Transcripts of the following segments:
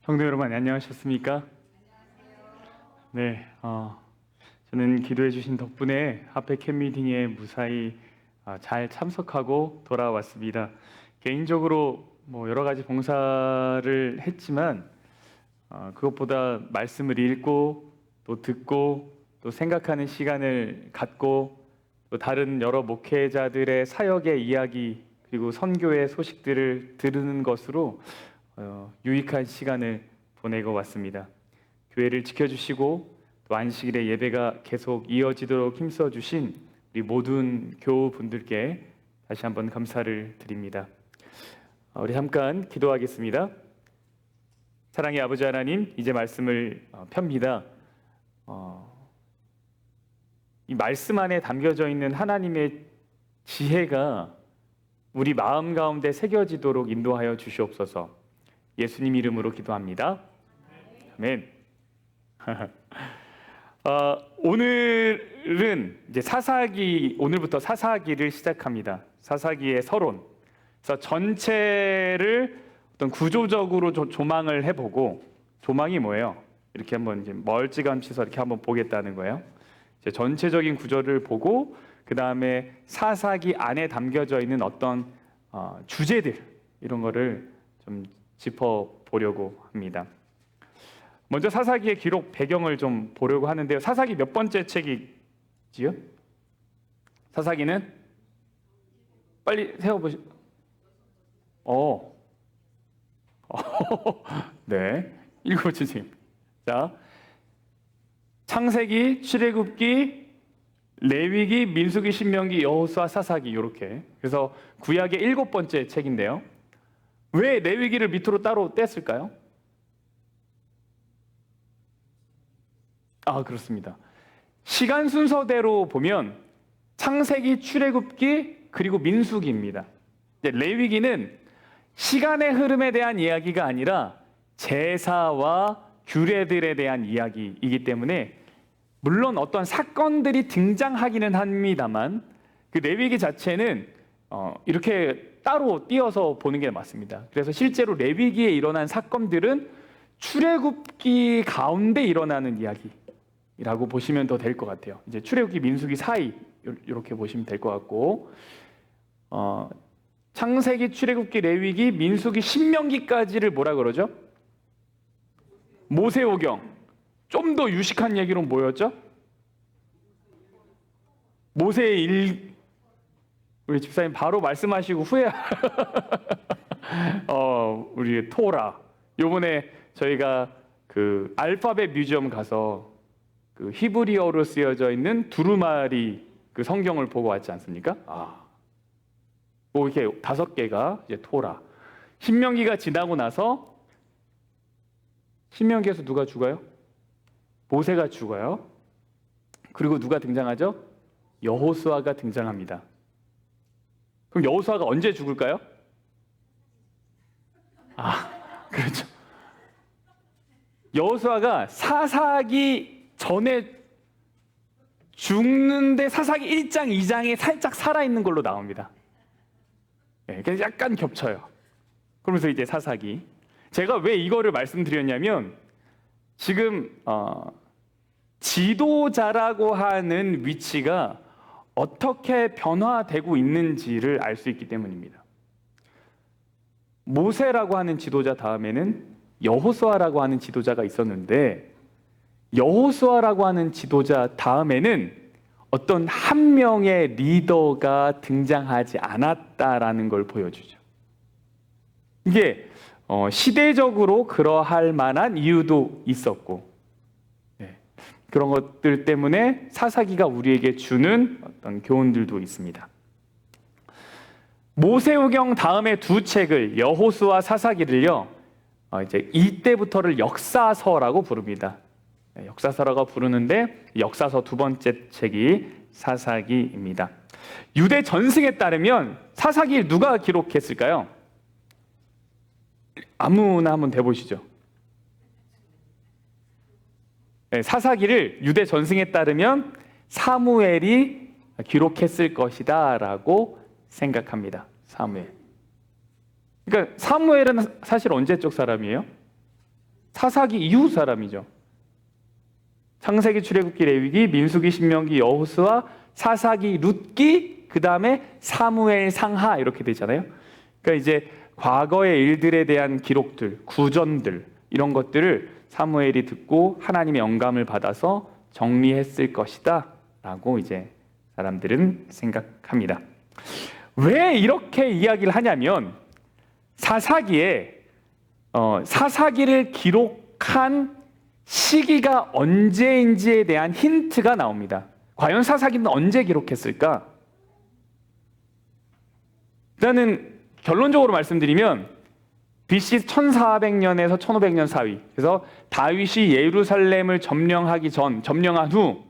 성도 여러분 안녕하셨습니까? 네, 저는 기도해 주신 덕분에 하페 캔미팅에 무사히 잘 참석하고 돌아왔습니다. 개인적으로 여러 가지 봉사를 했지만 그것보다 말씀을 읽고 또 듣고 또 생각하는 시간을 갖고 또 다른 여러 목회자들의 사역의 이야기 그리고 선교의 소식들을 들으는 것으로 유익한 시간을 보내고 왔습니다. 교회를 지켜주시고 또 안식일의 예배가 계속 이어지도록 힘써주신 우리 모든 교우분들께 다시 한번 감사를 드립니다. 우리 잠깐 기도하겠습니다. 사랑의 아버지 하나님, 이제 말씀을 펴니다. 이 말씀 안에 담겨져 있는 하나님의 지혜가 우리 마음 가운데 새겨지도록 인도하여 주시옵소서. 예수님 이름으로 기도합니다. 아멘. 오늘은 이제 오늘부터 사사기를 시작합니다. 사사기의 서론. 그래서 전체를 어떤 구조적으로 조망을 해보고, 조망이 뭐예요? 이렇게 한번 이제 멀찌감치서 이렇게 한번 보겠다는 거예요. 이제 전체적인 구조를 보고, 그 다음에 사사기 안에 담겨져 있는 어떤 주제들 이런 거를 좀 짚어보려고 합니다. 먼저 사사기의 기록 배경을 좀 보려고 하는데요. 사사기 몇 번째 책이지요? 사사기는 빨리 세워보시. 네, 읽어주세요. 자, 창세기, 출애굽기, 레위기, 민수기, 신명기, 여호수아, 사사기 이렇게. 그래서 구약의 7번째 책인데요. 왜 레위기를 밑으로 따로 뗐을까요? 그렇습니다. 시간 순서대로 보면 창세기, 출애굽기, 그리고 민수기입니다. 레위기는 시간의 흐름에 대한 이야기가 아니라 제사와 규례들에 대한 이야기이기 때문에 물론 어떤 사건들이 등장하기는 합니다만 그 레위기 자체는 이렇게 따로 띄어서 보는 게 맞습니다. 그래서 실제로 레위기에 일어난 사건들은 출애굽기 가운데 일어나는 이야기라고 보시면 더 될 것 같아요. 이제 출애굽기, 민수기 사이 이렇게 보시면 될 것 같고, 창세기, 출애굽기, 레위기, 민수기, 신명기까지를 뭐라 그러죠? 모세오경. 좀 더 유식한 얘기로 뭐였죠? 모세의 우리 집사님 바로 말씀하시고 우리 토라. 요번에 저희가 그 알파벳 뮤지엄 가서 그 히브리어로 쓰여져 있는 두루마리 그 성경을 보고 왔지 않습니까? 이렇게 5개가 이제 토라. 신명기가 지나고 나서 신명기에서 누가 죽어요? 모세가 죽어요. 그리고 누가 등장하죠? 여호수아가 등장합니다. 그럼 여호수아가 언제 죽을까요? 그렇죠. 여호수아가 사사기 전에 죽는데 사사기 1장, 2장에 살짝 살아있는 걸로 나옵니다. 그래서 약간 겹쳐요. 그러면서 이제 사사기. 제가 왜 이거를 말씀드렸냐면 지금 지도자라고 하는 위치가 어떻게 변화되고 있는지를 알 수 있기 때문입니다. 모세라고 하는 지도자 다음에는 여호수아라고 하는 지도자가 있었는데 여호수아라고 하는 지도자 다음에는 어떤 한 명의 리더가 등장하지 않았다라는 걸 보여주죠. 이게 시대적으로 그러할 만한 이유도 있었고, 그런 것들 때문에 사사기가 우리에게 주는 어떤 교훈들도 있습니다. 모세오경 다음에 두 책을 여호수아, 사사기를요, 이제 이때부터를 역사서라고 부릅니다. 역사서라고 부르는데 역사서 두 번째 책이 사사기입니다. 유대 전승에 따르면 사사기를 누가 기록했을까요? 아무나 한번 대보시죠. 사사기를 유대 전승에 따르면 사무엘이 기록했을 것이다 라고 생각합니다. 사무엘. 그러니까 사무엘은 사실 언제적 사람이에요? 사사기 이후 사람이죠. 창세기, 출애굽기, 레위기, 민수기, 신명기, 여호수아, 사사기, 룻기, 그 다음에 사무엘, 상하 이렇게 되잖아요. 그러니까 이제 과거의 일들에 대한 기록들, 구전들 이런 것들을 사무엘이 듣고 하나님의 영감을 받아서 정리했을 것이다 라고 이제 사람들은 생각합니다. 왜 이렇게 이야기를 하냐면 사사기에 사사기를 기록한 시기가 언제인지에 대한 힌트가 나옵니다. 과연 사사기는 언제 기록했을까? 일단은 결론적으로 말씀드리면 BC 1400년에서 1500년 사이, 그래서 다윗이 예루살렘을 점령한 후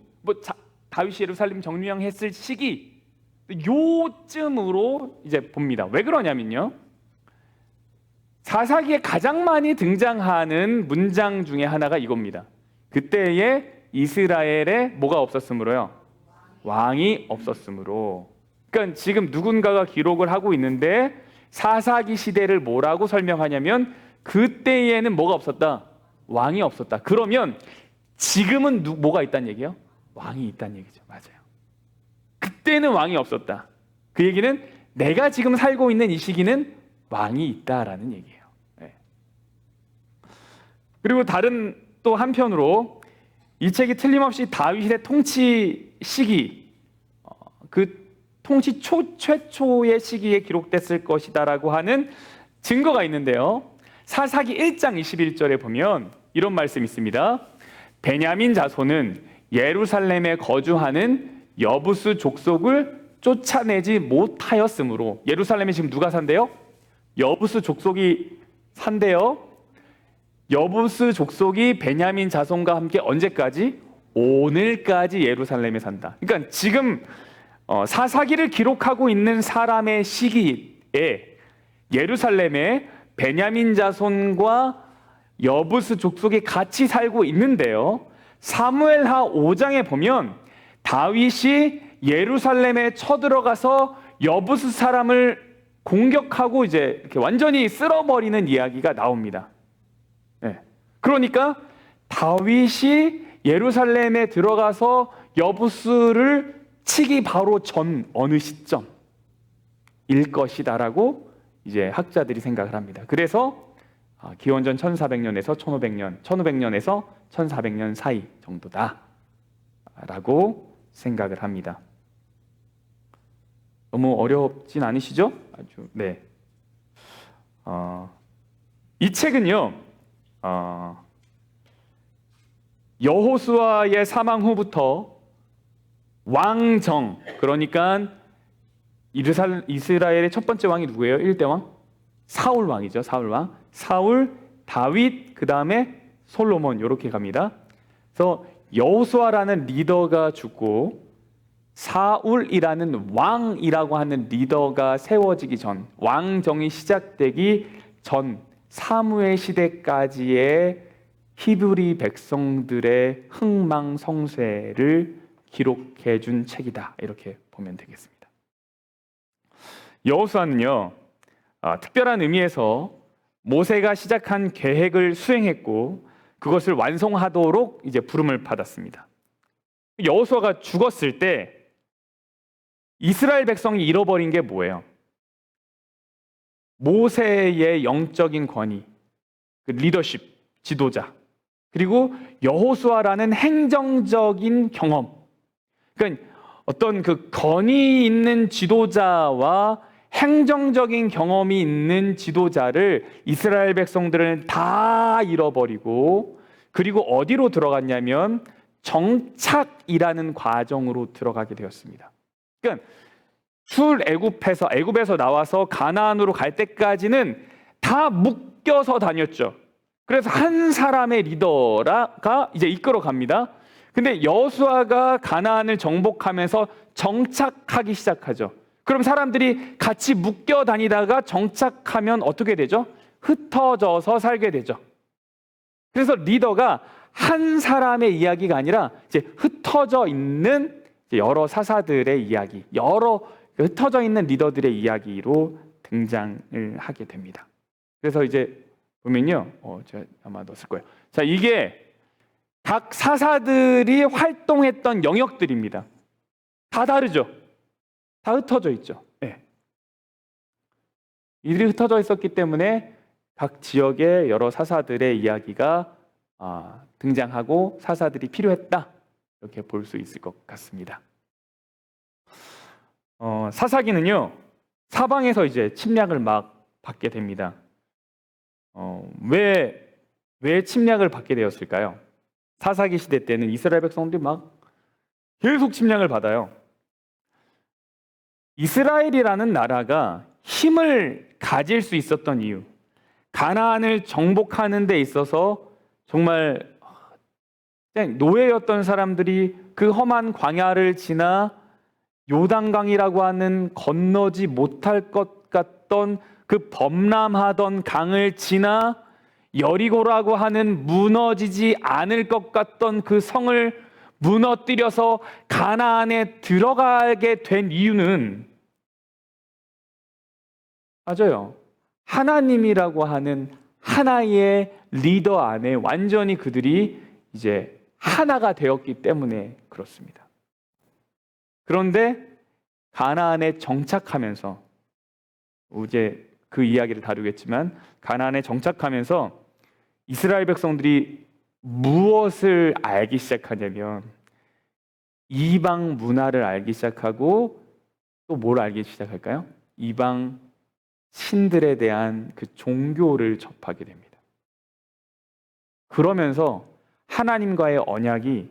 다윗이 예루살렘 점령했을 시기 요쯤으로 이제 봅니다. 왜 그러냐면요, 사사기에 가장 많이 등장하는 문장 중에 하나가 이겁니다. 그때에 이스라엘에 뭐가 없었으므로요? 왕이 없었으므로. 그러니까 지금 누군가가 기록을 하고 있는데 사사기 시대를 뭐라고 설명하냐면 그때에는 뭐가 없었다? 왕이 없었다. 그러면 지금은 뭐가 있다는 얘기예요? 왕이 있다는 얘기죠. 맞아요. 그때는 왕이 없었다. 그 얘기는 내가 지금 살고 있는 이 시기는 왕이 있다라는 얘기예요. 네. 그리고 다른 또 한편으로 이 책이 틀림없이 다윗의 통치 시기, 그 통치 최초의 시기에 기록됐을 것이다라고 하는 증거가 있는데요. 사사기 1장 21절에 보면 이런 말씀이 있습니다. 베냐민 자손은 예루살렘에 거주하는 여부스 족속을 쫓아내지 못하였으므로. 예루살렘에 지금 누가 산대요? 여부스 족속이 산대요. 여부스 족속이 베냐민 자손과 함께 언제까지? 오늘까지 예루살렘에 산다. 그러니까 지금 사사기를 기록하고 있는 사람의 시기에 예루살렘에 베냐민 자손과 여부스 족속이 같이 살고 있는데요. 사무엘하 5장에 보면 다윗이 예루살렘에 쳐들어가서 여부스 사람을 공격하고 이제 이렇게 완전히 쓸어버리는 이야기가 나옵니다. 네. 그러니까 다윗이 예루살렘에 들어가서 여부스를 치기 바로 전 어느 시점일 것이다라고 이제 학자들이 생각을 합니다. 그래서 기원전 1400년에서 1500년, 1500년에서 1400년 사이 정도다라고 생각을 합니다. 너무 어렵진 않으시죠? 아주 네. 이 책은요, 여호수아의 사망 후부터 왕정, 그러니까 이스라엘의 첫 번째 왕이 누구예요? 1대 왕? 사울 왕이죠. 사울 왕. 사울, 다윗, 그 다음에 솔로몬 이렇게 갑니다. 그래서 여호수아라는 리더가 죽고 사울이라는 왕이라고 하는 리더가 세워지기 전, 왕정이 시작되기 전 사무엘 시대까지의 히브리 백성들의 흥망성쇠를 기록해 준 책이다. 이렇게 보면 되겠습니다. 여호수아는요, 특별한 의미에서 모세가 시작한 계획을 수행했고 그것을 완성하도록 이제 부름을 받았습니다. 여호수아가 죽었을 때 이스라엘 백성이 잃어버린 게 뭐예요? 모세의 영적인 권위, 그 리더십, 지도자, 그리고 여호수아라는 행정적인 경험. 그러니까 어떤 그 권위 있는 지도자와 행정적인 경험이 있는 지도자를 이스라엘 백성들은 다 잃어버리고, 그리고 어디로 들어갔냐면 정착이라는 과정으로 들어가게 되었습니다. 그러니까 애굽에서 나와서 가나안으로 갈 때까지는 다 묶여서 다녔죠. 그래서 한 사람의 리더가 이제 이끌어 갑니다. 근데 여호수아가 가나안을 정복하면서 정착하기 시작하죠. 그럼 사람들이 같이 묶여 다니다가 정착하면 어떻게 되죠? 흩어져서 살게 되죠. 그래서 리더가 한 사람의 이야기가 아니라 이제 흩어져 있는 여러 사사들의 이야기, 여러 흩어져 있는 리더들의 이야기로 등장을 하게 됩니다. 그래서 이제 보면요, 제가 아마 넣었을 거예요. 자, 이게 각 사사들이 활동했던 영역들입니다. 다 다르죠. 다 흩어져 있죠. 네. 이들이 흩어져 있었기 때문에 각 지역의 여러 사사들의 이야기가 등장하고 사사들이 필요했다, 이렇게 볼 수 있을 것 같습니다. 사사기는요, 사방에서 이제 침략을 막 받게 됩니다. 왜 침략을 받게 되었을까요? 사사기 시대 때는 이스라엘 백성들이 막 계속 침략을 받아요. 이스라엘이라는 나라가 힘을 가질 수 있었던 이유, 가나안을 정복하는 데 있어서 정말 노예였던 사람들이 그 험한 광야를 지나 요단강이라고 하는 건너지 못할 것 같던 그 범람하던 강을 지나 여리고라고 하는 무너지지 않을 것 같던 그 성을 무너뜨려서 가나안에 들어가게 된 이유는, 맞아요, 하나님이라고 하는 하나의 리더 안에 완전히 그들이 이제 하나가 되었기 때문에 그렇습니다. 그런데 가나안에 정착하면서, 이제 그 이야기를 다루겠지만, 가나안에 정착하면서 이스라엘 백성들이 무엇을 알기 시작하냐면 이방 문화를 알기 시작하고, 또 뭘 알기 시작할까요? 이방 신들에 대한 그 종교를 접하게 됩니다. 그러면서 하나님과의 언약이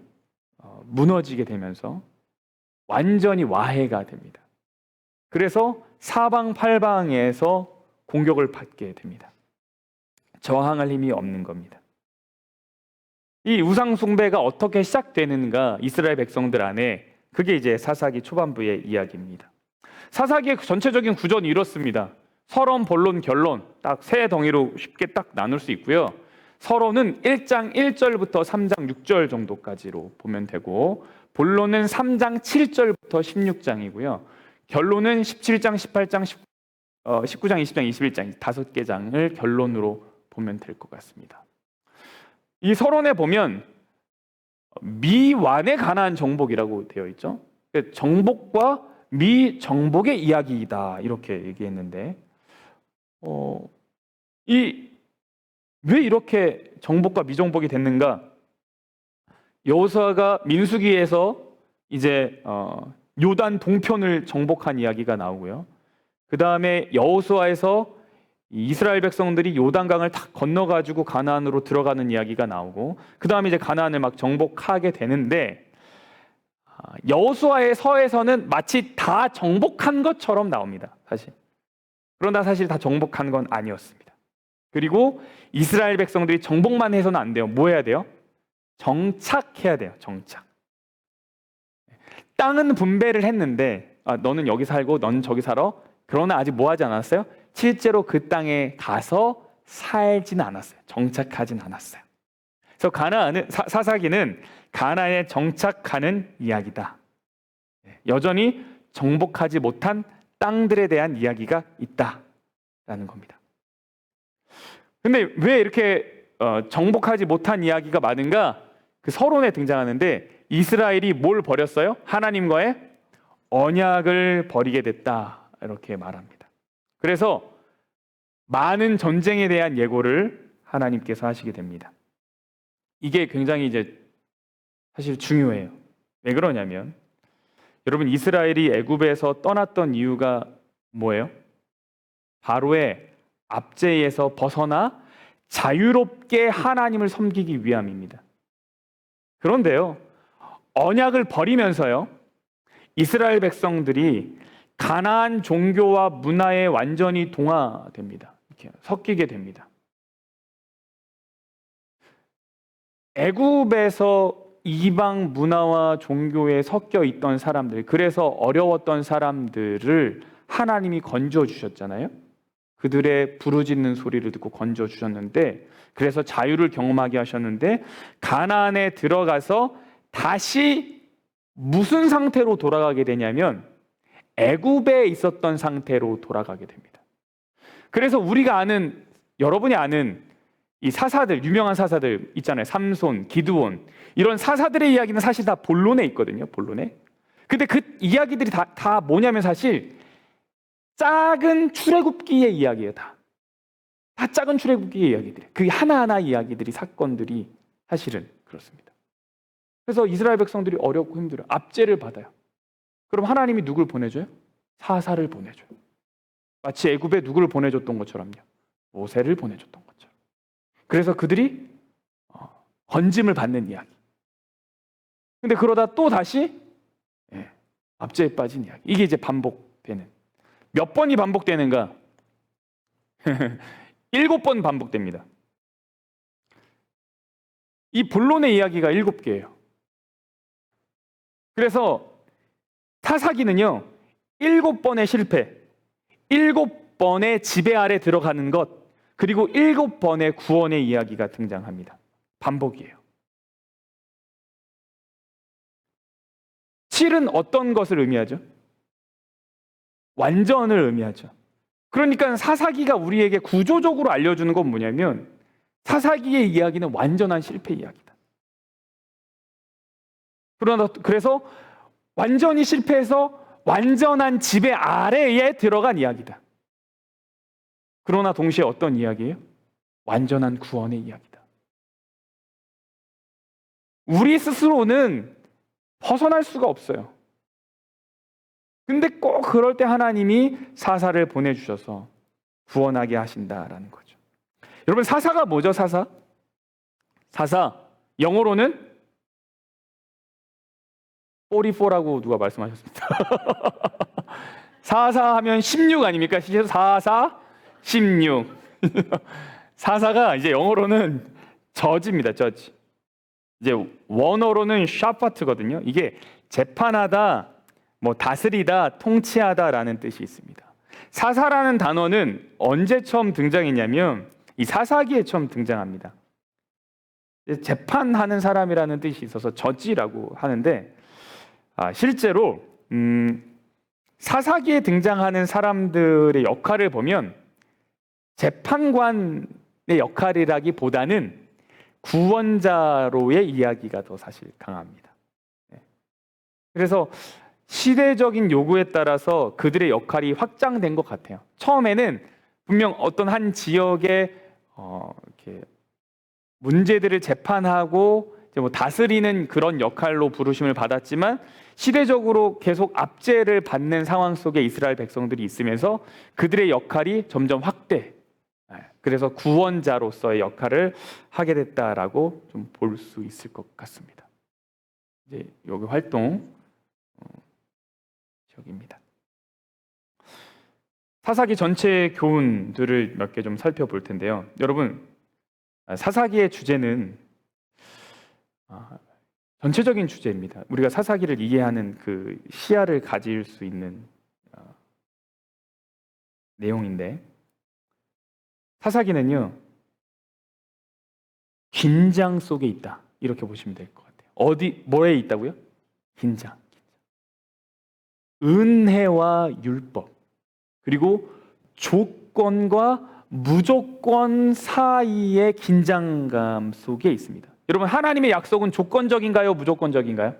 무너지게 되면서 완전히 와해가 됩니다. 그래서 사방팔방에서 공격을 받게 됩니다. 저항할 힘이 없는 겁니다. 이 우상 숭배가 어떻게 시작되는가, 이스라엘 백성들 안에, 그게 이제 사사기 초반부의 이야기입니다. 사사기의 전체적인 구조는 이렇습니다. 서론, 본론, 결론, 딱 세 덩이로 쉽게 딱 나눌 수 있고요. 서론은 1장 1절부터 3장 6절 정도까지로 보면 되고, 본론은 3장 7절부터 16장이고요. 결론은 17장, 18장, 19장, 20장, 21장 5개 장을 결론으로 보면 될 것 같습니다. 이 서론에 보면 미완의 가나안 정복이라고 되어 있죠. 정복과 미정복의 이야기이다, 이렇게 얘기했는데, 왜 이렇게 정복과 미정복이 됐는가? 여호수아가 민수기에서 이제 요단 동편을 정복한 이야기가 나오고요. 그 다음에 여호수아에서 이스라엘 백성들이 요단강을 다 건너가지고 가나안으로 들어가는 이야기가 나오고, 그 다음에 이제 가나안을 막 정복하게 되는데, 여호수아의 서에서는 마치 다 정복한 것처럼 나옵니다, 사실. 그러나 사실 다 정복한 건 아니었습니다. 그리고 이스라엘 백성들이 정복만 해서는 안 돼요. 뭐 해야 돼요? 정착해야 돼요. 정착. 땅은 분배를 했는데, 너는 여기 살고 넌 저기 살아. 그러나 아직 뭐 하지 않았어요? 실제로 그 땅에 가서 살지는 않았어요. 정착하진 않았어요. 그래서 사사기는 가나안에 정착하는 이야기다. 여전히 정복하지 못한 땅들에 대한 이야기가 있다라는 겁니다. 근데 왜 이렇게 정복하지 못한 이야기가 많은가? 그 서론에 등장하는데, 이스라엘이 뭘 버렸어요? 하나님과의 언약을 버리게 됐다, 이렇게 말합니다. 그래서 많은 전쟁에 대한 예고를 하나님께서 하시게 됩니다. 이게 굉장히 이제 사실 중요해요. 왜 그러냐면, 여러분, 이스라엘이 애굽에서 떠났던 이유가 뭐예요? 바로의 압제에서 벗어나 자유롭게 하나님을 섬기기 위함입니다. 그런데요, 언약을 버리면서요, 이스라엘 백성들이 가나안 종교와 문화에 완전히 동화됩니다. 이렇게 섞이게 됩니다. 애굽에서 이방 문화와 종교에 섞여 있던 사람들, 그래서 어려웠던 사람들을 하나님이 건져 주셨잖아요. 그들의 부르짖는 소리를 듣고 건져 주셨는데, 그래서 자유를 경험하게 하셨는데, 가나안에 들어가서 다시 무슨 상태로 돌아가게 되냐면 애굽에 있었던 상태로 돌아가게 됩니다. 그래서 우리가 아는, 여러분이 아는 이 사사들, 유명한 사사들 있잖아요. 삼손, 기드온, 이런 사사들의 이야기는 사실 다 본론에 있거든요. 본론에. 근데 그 이야기들이 다 뭐냐면 사실 작은 출애굽기의 이야기예요. 다 작은 출애굽기의 이야기들이에요. 그 하나하나 이야기들이, 사건들이 사실은 그렇습니다. 그래서 이스라엘 백성들이 어렵고 힘들어요. 압제를 받아요. 그럼 하나님이 누굴 보내줘요? 사사를 보내줘요. 마치 애굽에 누구를 보내줬던 것처럼요. 모세를 보내줬던 것처럼. 그래서 그들이 건짐을 받는 이야기. 근데 그러다 또 다시 압제에 빠진 이야기. 이게 이제 반복되는. 몇 번이 반복되는가? 7번 반복됩니다. 이 본론의 이야기가 7개예요. 그래서 사사기는요, 7번의 실패, 7번의 지배 아래 들어가는 것, 그리고 7번의 구원의 이야기가 등장합니다. 반복이에요. 7은 어떤 것을 의미하죠? 완전을 의미하죠. 그러니까 사사기가 우리에게 구조적으로 알려주는 건 뭐냐면, 사사기의 이야기는 완전한 실패 이야기다. 그래서 완전히 실패해서 완전한 지배 아래에 들어간 이야기다. 그러나 동시에 어떤 이야기예요? 완전한 구원의 이야기다. 우리 스스로는 벗어날 수가 없어요. 근데 꼭 그럴 때 하나님이 사사를 보내주셔서 구원하게 하신다라는 거죠. 여러분, 사사가 뭐죠? 사사, 영어로는 44라고 누가 말씀하셨습니다. 사사하면 16 아닙니까? 44, 16. 사사가 이제 영어로는 저지입니다. 저지. 이제 원어로는 샤파트거든요. 이게 재판하다, 뭐 다스리다, 통치하다라는 뜻이 있습니다. 사사라는 단어는 언제 처음 등장했냐면 이 사사기에 처음 등장합니다. 재판하는 사람이라는 뜻이 있어서 저지라고 하는데, 실제로 사사기에 등장하는 사람들의 역할을 보면 재판관의 역할이라기보다는 구원자로의 이야기가 더 사실 강합니다. 그래서 시대적인 요구에 따라서 그들의 역할이 확장된 것 같아요. 처음에는 분명 어떤 한 지역의 이렇게 문제들을 재판하고 뭐 다스리는 그런 역할로 부르심을 받았지만, 시대적으로 계속 압제를 받는 상황 속에 이스라엘 백성들이 있으면서 그들의 역할이 점점 확대. 그래서 구원자로서의 역할을 하게 됐다라고 좀 볼 수 있을 것 같습니다. 이제 여기 활동 지역입니다. 사사기 전체 교훈들을 몇 개 좀 살펴볼 텐데요. 여러분, 사사기의 주제는 전체적인 주제입니다. 우리가 사사기를 이해하는 그 시야를 가질 수 있는 내용인데, 사사기는요, 긴장 속에 있다, 이렇게 보시면 될 것 같아요. 뭐에 있다고요? 긴장. 은혜와 율법, 그리고 조건과 무조건 사이의 긴장감 속에 있습니다. 여러분, 하나님의 약속은 조건적인가요? 무조건적인가요?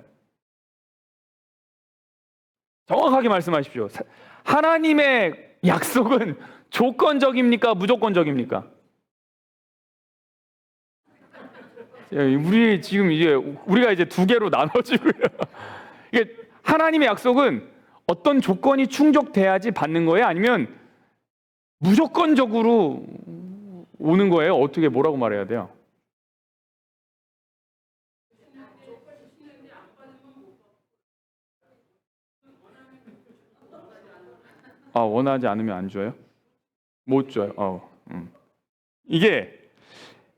정확하게 말씀하십시오. 하나님의 약속은 조건적입니까? 무조건적입니까? 우리가 이제 두 개로 나눠지고요. 이게 하나님의 약속은 어떤 조건이 충족돼야지 받는 거예요? 아니면 무조건적으로 오는 거예요? 어떻게, 뭐라고 말해야 돼요? 원하지 않으면 안 줘요? 못 줘요. 이게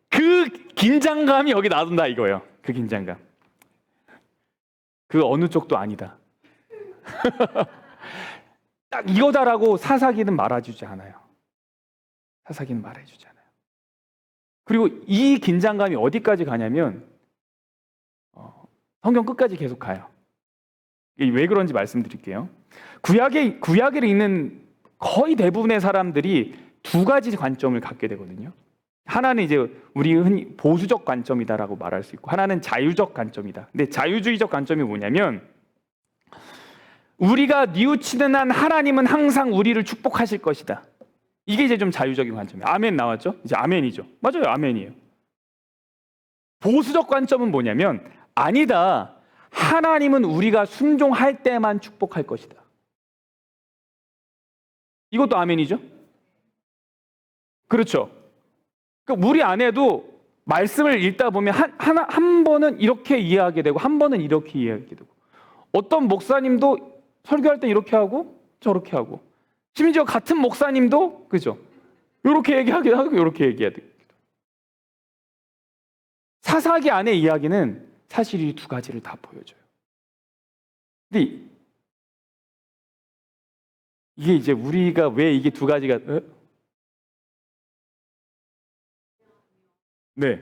그 긴장감이 여기 나온다 이거예요. 그 긴장감. 그 어느 쪽도 아니다. 딱 이거다라고 사사기는 말해주지 않아요. 사사기는 말해주지 않아요. 그리고 이 긴장감이 어디까지 가냐면 성경 끝까지 계속 가요. 왜 그런지 말씀드릴게요. 구약을 읽는 거의 대부분의 사람들이 두 가지 관점을 갖게 되거든요. 하나는 이제 우리 흔히 보수적 관점이다라고 말할 수 있고, 하나는 자유적 관점이다. 근데 자유주의적 관점이 뭐냐면, 우리가 뉘우치는 한 하나님은 항상 우리를 축복하실 것이다. 이게 이제 좀 자유적인 관점이에요. 아멘 나왔죠? 이제 아멘이죠. 맞아요, 아멘이에요. 보수적 관점은 뭐냐면, 아니다. 하나님은 우리가 순종할 때만 축복할 것이다. 이것도 아멘이죠? 그렇죠. 그러니까 우리 안에도 말씀을 읽다 보면 한 번은 이렇게 이해하게 되고 한 번은 이렇게 이해하게 되고, 어떤 목사님도 설교할 때 이렇게 하고 저렇게 하고, 심지어 같은 목사님도 그죠? 이렇게 얘기하기도 하고 이렇게 얘기하기도 하고. 사사기 안의 이야기는 사실 이 두 가지를 다 보여줘요. 근데 이게 이제 우리가 왜 이게 두 가지가 네.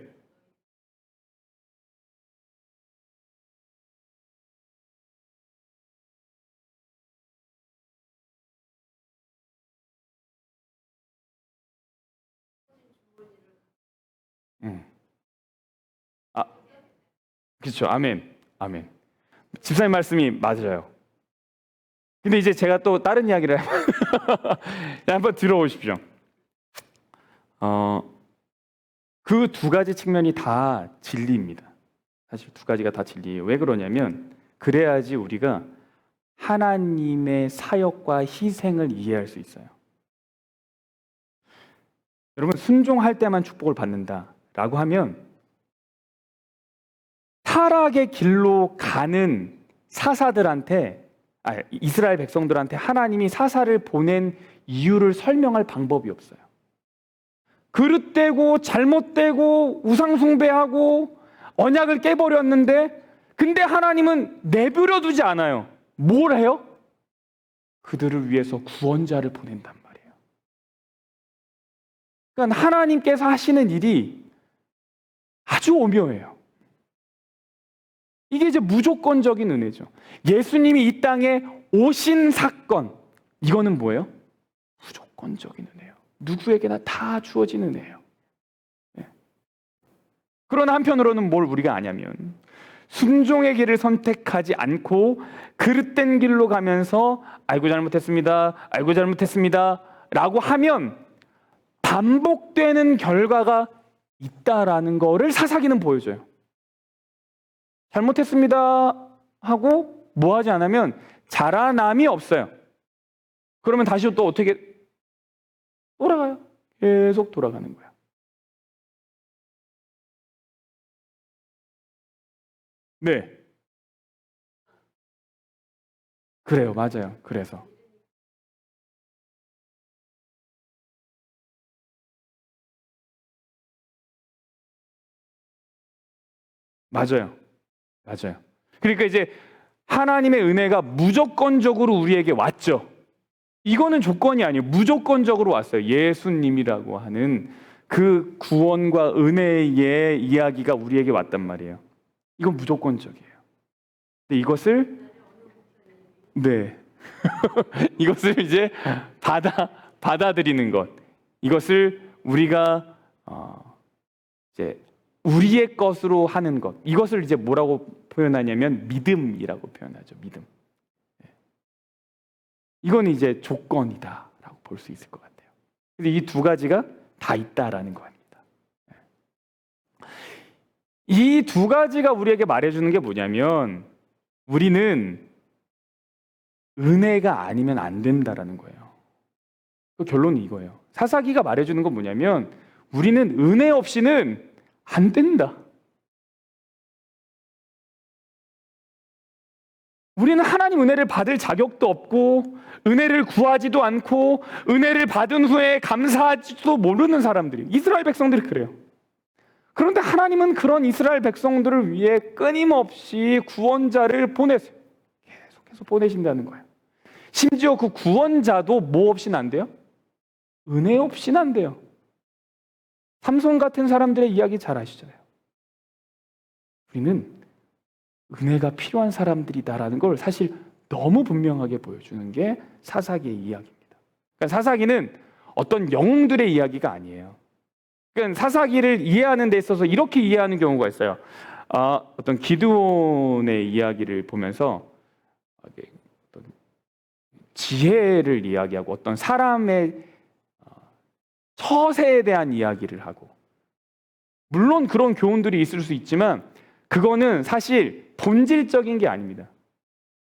음. 아, 그렇죠. 아멘. 아멘. 집사님 말씀이 맞아요. 근데 이제 제가 또 다른 이야기를 한번 들어보십시오. 그 두 가지 측면이 다 진리입니다. 사실 두 가지가 다 진리예요. 왜 그러냐면, 그래야지 우리가 하나님의 사역과 희생을 이해할 수 있어요. 여러분, 순종할 때만 축복을 받는다라고 하면, 타락의 길로 가는 사사들한테, 이스라엘 백성들한테 하나님이 사사를 보낸 이유를 설명할 방법이 없어요. 그릇되고 잘못되고 우상숭배하고 언약을 깨버렸는데, 근데 하나님은 내버려 두지 않아요. 뭘 해요? 그들을 위해서 구원자를 보낸단 말이에요. 그러니까 하나님께서 하시는 일이 아주 오묘해요. 이게 이제 무조건적인 은혜죠. 예수님이 이 땅에 오신 사건, 이거는 뭐예요? 무조건적인 은혜예요. 누구에게나 다 주어진 은혜예요. 네. 그러나 한편으로는 뭘 우리가 아냐면, 순종의 길을 선택하지 않고 그릇된 길로 가면서 아이고 잘못했습니다, 아이고 잘못했습니다 라고 하면 반복되는 결과가 있다라는 거를 사사기는 보여줘요. 잘못했습니다 하고 뭐 하지 않으면 자라남이 없어요. 그러면 다시 또 어떻게 돌아가요? 계속 돌아가는 거예요. 네. 그래요. 맞아요. 그래서. 맞아요. 맞아요. 그러니까 이제 하나님의 은혜가 무조건적으로 우리에게 왔죠. 이거는 조건이 아니에요. 무조건적으로 왔어요. 예수님이라고 하는 그 구원과 은혜의 이야기가 우리에게 왔단 말이에요. 이건 무조건적이에요. 근데 이것을 네. 이것을 이제 받아들이는 것. 이것을 우리가 이제 우리의 것으로 하는 것. 이것을 이제 뭐라고 표현하냐면 믿음이라고 표현하죠. 믿음. 이건 이제 조건이다라고 볼 수 있을 것 같아요. 근데 이 두 가지가 다 있다라는 겁니다. 이 두 가지가 우리에게 말해주는 게 뭐냐면, 우리는 은혜가 아니면 안 된다라는 거예요. 그 결론이 이거예요. 사사기가 말해주는 건 뭐냐면, 우리는 은혜 없이는 안 된다. 우리는 하나님 은혜를 받을 자격도 없고, 은혜를 구하지도 않고, 은혜를 받은 후에 감사하지도 모르는 사람들이, 이스라엘 백성들이 그래요. 그런데 하나님은 그런 이스라엘 백성들을 위해 끊임없이 구원자를 보내세요. 계속해서 보내신다는 거예요. 심지어 그 구원자도 뭐 없이는 안 돼요? 은혜 없이는 안 돼요. 삼손 같은 사람들의 이야기 잘 아시잖아요. 우리는 은혜가 필요한 사람들이다라는 걸 사실 너무 분명하게 보여주는 게 사사기의 이야기입니다. 그러니까 사사기는 어떤 영웅들의 이야기가 아니에요. 그러니까 사사기를 이해하는 데 있어서 이렇게 이해하는 경우가 있어요. 어떤 기드온의 이야기를 보면서 어떤 지혜를 이야기하고 어떤 사람의 처세에 대한 이야기를 하고, 물론 그런 교훈들이 있을 수 있지만 그거는 사실 본질적인 게 아닙니다.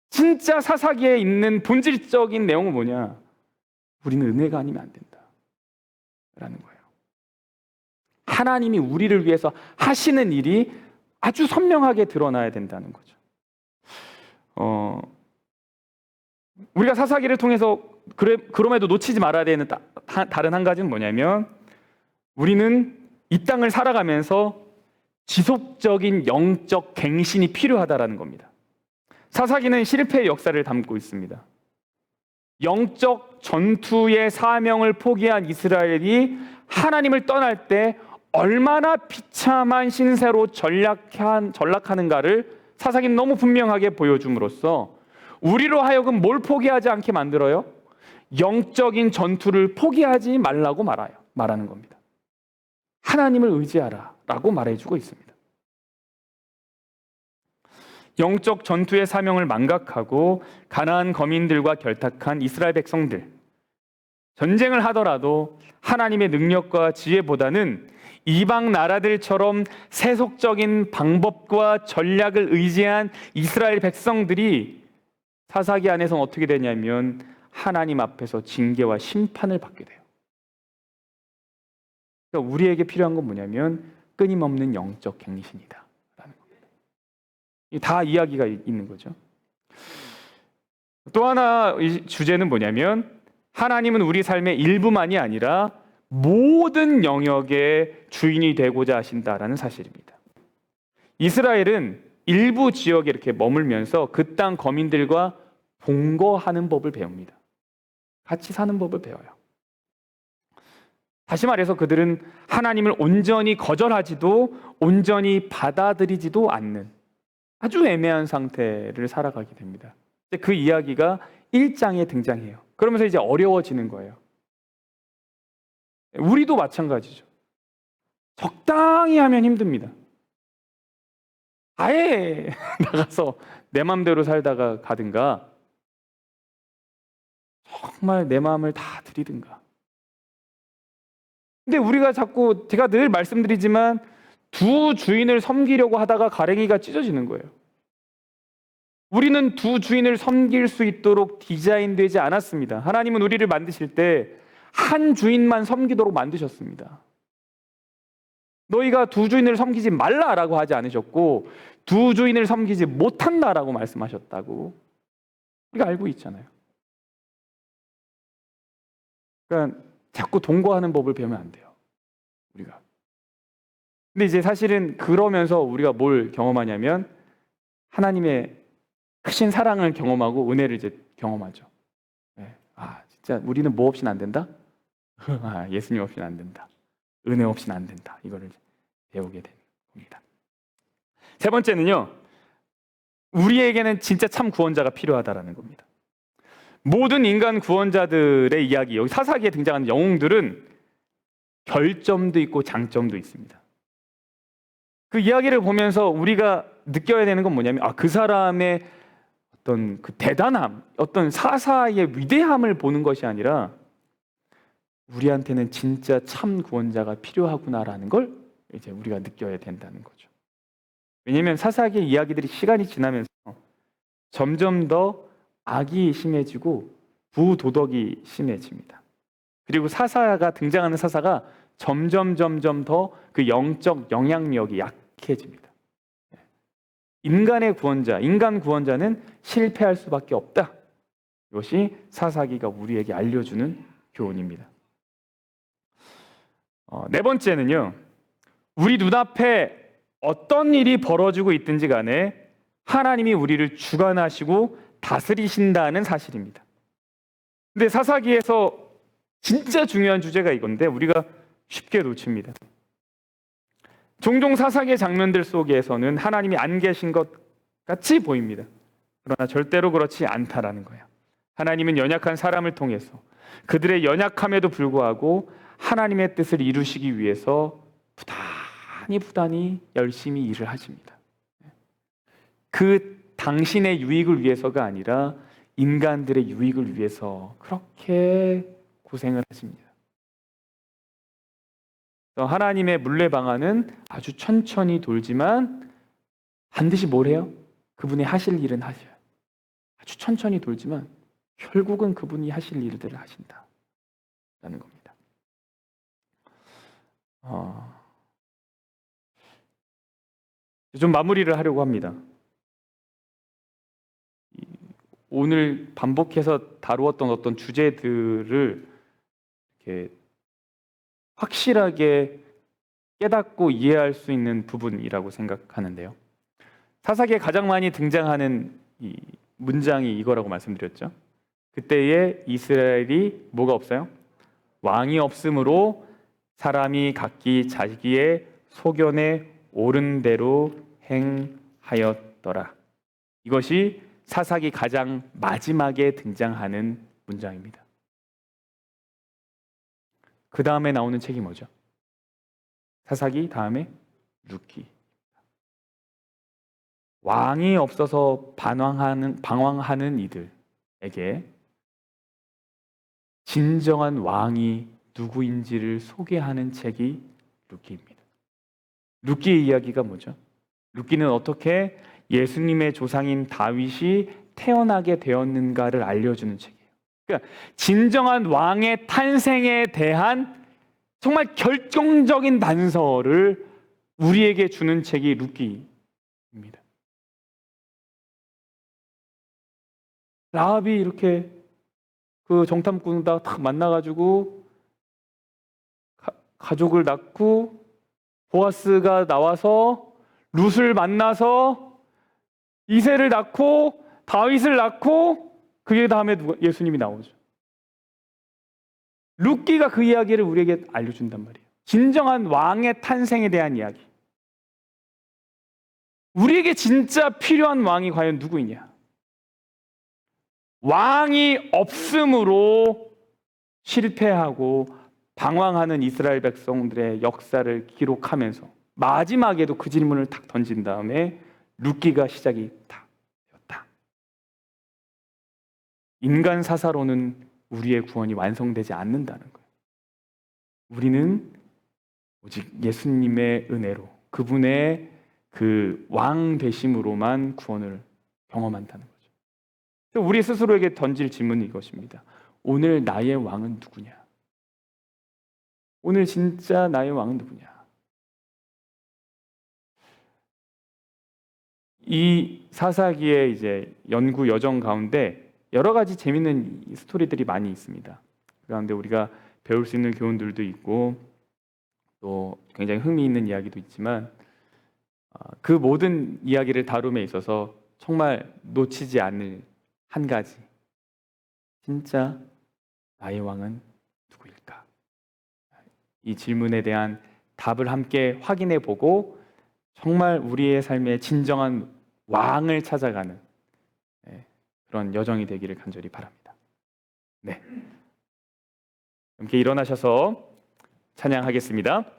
진짜 사사기에 있는 본질적인 내용은 뭐냐? 우리는 은혜가 아니면 안 된다 라는 거예요. 하나님이 우리를 위해서 하시는 일이 아주 선명하게 드러나야 된다는 거죠. 우리가 사사기를 통해서 그럼에도 놓치지 말아야 되는 다른 한 가지는 뭐냐면, 우리는 이 땅을 살아가면서 지속적인 영적 갱신이 필요하다라는 겁니다. 사사기는 실패의 역사를 담고 있습니다. 영적 전투의 사명을 포기한 이스라엘이 하나님을 떠날 때 얼마나 비참한 신세로 전락하는가를 사사기는 너무 분명하게 보여줌으로써 우리로 하여금 뭘 포기하지 않게 만들어요? 영적인 전투를 포기하지 말라고 말하는 겁니다. 하나님을 의지하라 라고 말해주고 있습니다. 영적 전투의 사명을 망각하고 가나안 거민들과 결탁한 이스라엘 백성들, 전쟁을 하더라도 하나님의 능력과 지혜보다는 이방 나라들처럼 세속적인 방법과 전략을 의지한 이스라엘 백성들이 사사기 안에서는 어떻게 되냐면 하나님 앞에서 징계와 심판을 받게 돼요. 그러니까 우리에게 필요한 건 뭐냐면 끊임없는 영적 갱신이다 라는 겁니다. 다 이야기가 있는 거죠. 또 하나 이 주제는 뭐냐면, 하나님은 우리 삶의 일부만이 아니라 모든 영역의 주인이 되고자 하신다라는 사실입니다. 이스라엘은 일부 지역에 이렇게 머물면서 그 땅 거민들과 동거하는 법을 배웁니다. 같이 사는 법을 배워요. 다시 말해서 그들은 하나님을 온전히 거절하지도 온전히 받아들이지도 않는 아주 애매한 상태를 살아가게 됩니다. 그 이야기가 1장에 등장해요. 그러면서 이제 어려워지는 거예요. 우리도 마찬가지죠. 적당히 하면 힘듭니다. 아예 나가서 내 마음대로 살다가 가든가, 정말 내 마음을 다 드리든가. 근데 우리가 자꾸, 제가 늘 말씀드리지만 두 주인을 섬기려고 하다가 가랭이가 찢어지는 거예요. 우리는 두 주인을 섬길 수 있도록 디자인되지 않았습니다. 하나님은 우리를 만드실 때 한 주인만 섬기도록 만드셨습니다. 너희가 두 주인을 섬기지 말라라고 하지 않으셨고 두 주인을 섬기지 못한다라고 말씀하셨다고 우리가 알고 있잖아요. 그러니까 자꾸 동거하는 법을 배우면 안 돼요, 우리가. 근데 이제 사실은 그러면서 우리가 뭘 경험하냐면 하나님의 크신 사랑을 경험하고 은혜를 이제 경험하죠. 네. 진짜 우리는 뭐 없이는 안 된다? 예수님 없이는 안 된다. 은혜 없이는 안 된다. 이거를 배우게 된 겁니다. 세 번째는요, 우리에게는 진짜 참 구원자가 필요하다라는 겁니다. 모든 인간 구원자들의 이야기, 여기 사사기에 등장하는 영웅들은 결점도 있고 장점도 있습니다. 그 이야기를 보면서 우리가 느껴야 되는 건 뭐냐면, 그 사람의 어떤 그 대단함, 어떤 사사의 위대함을 보는 것이 아니라 우리한테는 진짜 참 구원자가 필요하구나라는 걸 이제 우리가 느껴야 된다는 거죠. 왜냐하면 사사기의 이야기들이 시간이 지나면서 점점 더 악이 심해지고 부도덕이 심해집니다. 그리고 사사가 등장하는 사사가 점점 더 그 영적 영향력이 약해집니다. 인간의 구원자, 인간 구원자는 실패할 수밖에 없다. 이것이 사사기가 우리에게 알려주는 교훈입니다. 네 번째는요, 우리 눈앞에 어떤 일이 벌어지고 있든지 간에 하나님이 우리를 주관하시고 다스리신다는 사실입니다. 근데 사사기에서 진짜 중요한 주제가 이건데 우리가 쉽게 놓칩니다. 종종 사사기의 장면들 속에서는 하나님이 안 계신 것 같이 보입니다. 그러나 절대로 그렇지 않다라는 거예요. 하나님은 연약한 사람을 통해서 그들의 연약함에도 불구하고 하나님의 뜻을 이루시기 위해서 부단히 열심히 일을 하십니다. 그 당신의 유익을 위해서가 아니라 인간들의 유익을 위해서 그렇게 고생을 하십니다. 하나님의 물레방아는 아주 천천히 돌지만 반드시 뭘 해요? 그분이 하실 일은 하셔요. 아주 천천히 돌지만 결국은 그분이 하실 일들을 하신다라는 겁니다. 좀 마무리를 하려고 합니다. 오늘 반복해서 다루었던 어떤 주제들을 이렇게 확실하게 깨닫고 이해할 수 있는 부분이라고 생각하는데요. 사사기에 가장 많이 등장하는 이 문장이 이거라고 말씀드렸죠. 그때에 이스라엘이 뭐가 없어요? 왕이 없으므로 사람이 각기 자기의 소견에 옳은 대로 행하였더라. 이것이 사사기 가장 마지막에 등장하는 문장입니다. 그 다음에 나오는 책이 뭐죠? 사사기 다음에 룻기. 왕이 없어서 방황하는 이들에게 진정한 왕이 누구인지를 소개하는 책이 룻기입니다. 룻기의 이야기가 뭐죠? 룻기는 어떻게 예수님의 조상인 다윗이 태어나게 되었는가를 알려주는 책이에요. 그러니까 진정한 왕의 탄생에 대한 정말 결정적인 단서를 우리에게 주는 책이 룻기입니다. 라합이 이렇게 그 정탐꾼 딱 만나가지고 가족을 낳고 보아스가 나와서 룻을 만나서 이새를 낳고 다윗을 낳고 그게 다음에 예수님이 나오죠. 룻기가 그 이야기를 우리에게 알려준단 말이에요. 진정한 왕의 탄생에 대한 이야기. 우리에게 진짜 필요한 왕이 과연 누구이냐? 왕이 없음으로 실패하고 방황하는 이스라엘 백성들의 역사를 기록하면서 마지막에도 그 질문을 탁 던진 다음에 룻기가 시작이 다 되었다. 인간 사사로는 우리의 구원이 완성되지 않는다는 거예요. 우리는 오직 예수님의 은혜로 그분의 그 왕 되심으로만 구원을 경험한다는 거죠. 우리 스스로에게 던질 질문이 이것입니다. 오늘 나의 왕은 누구냐? 오늘 진짜 나의 왕은 누구냐? 이 사사기의 이제 연구 여정 가운데 여러 가지 재밌는 스토리들이 많이 있습니다. 그런데 우리가 배울 수 있는 교훈들도 있고 또 굉장히 흥미있는 이야기도 있지만 그 모든 이야기를 다룸에 있어서 정말 놓치지 않을 한 가지, 진짜 나의 왕은 누구일까? 이 질문에 대한 답을 함께 확인해 보고 정말 우리의 삶의 진정한 왕을 찾아가는 그런 여정이 되기를 간절히 바랍니다. 네, 함께 일어나셔서 찬양하겠습니다.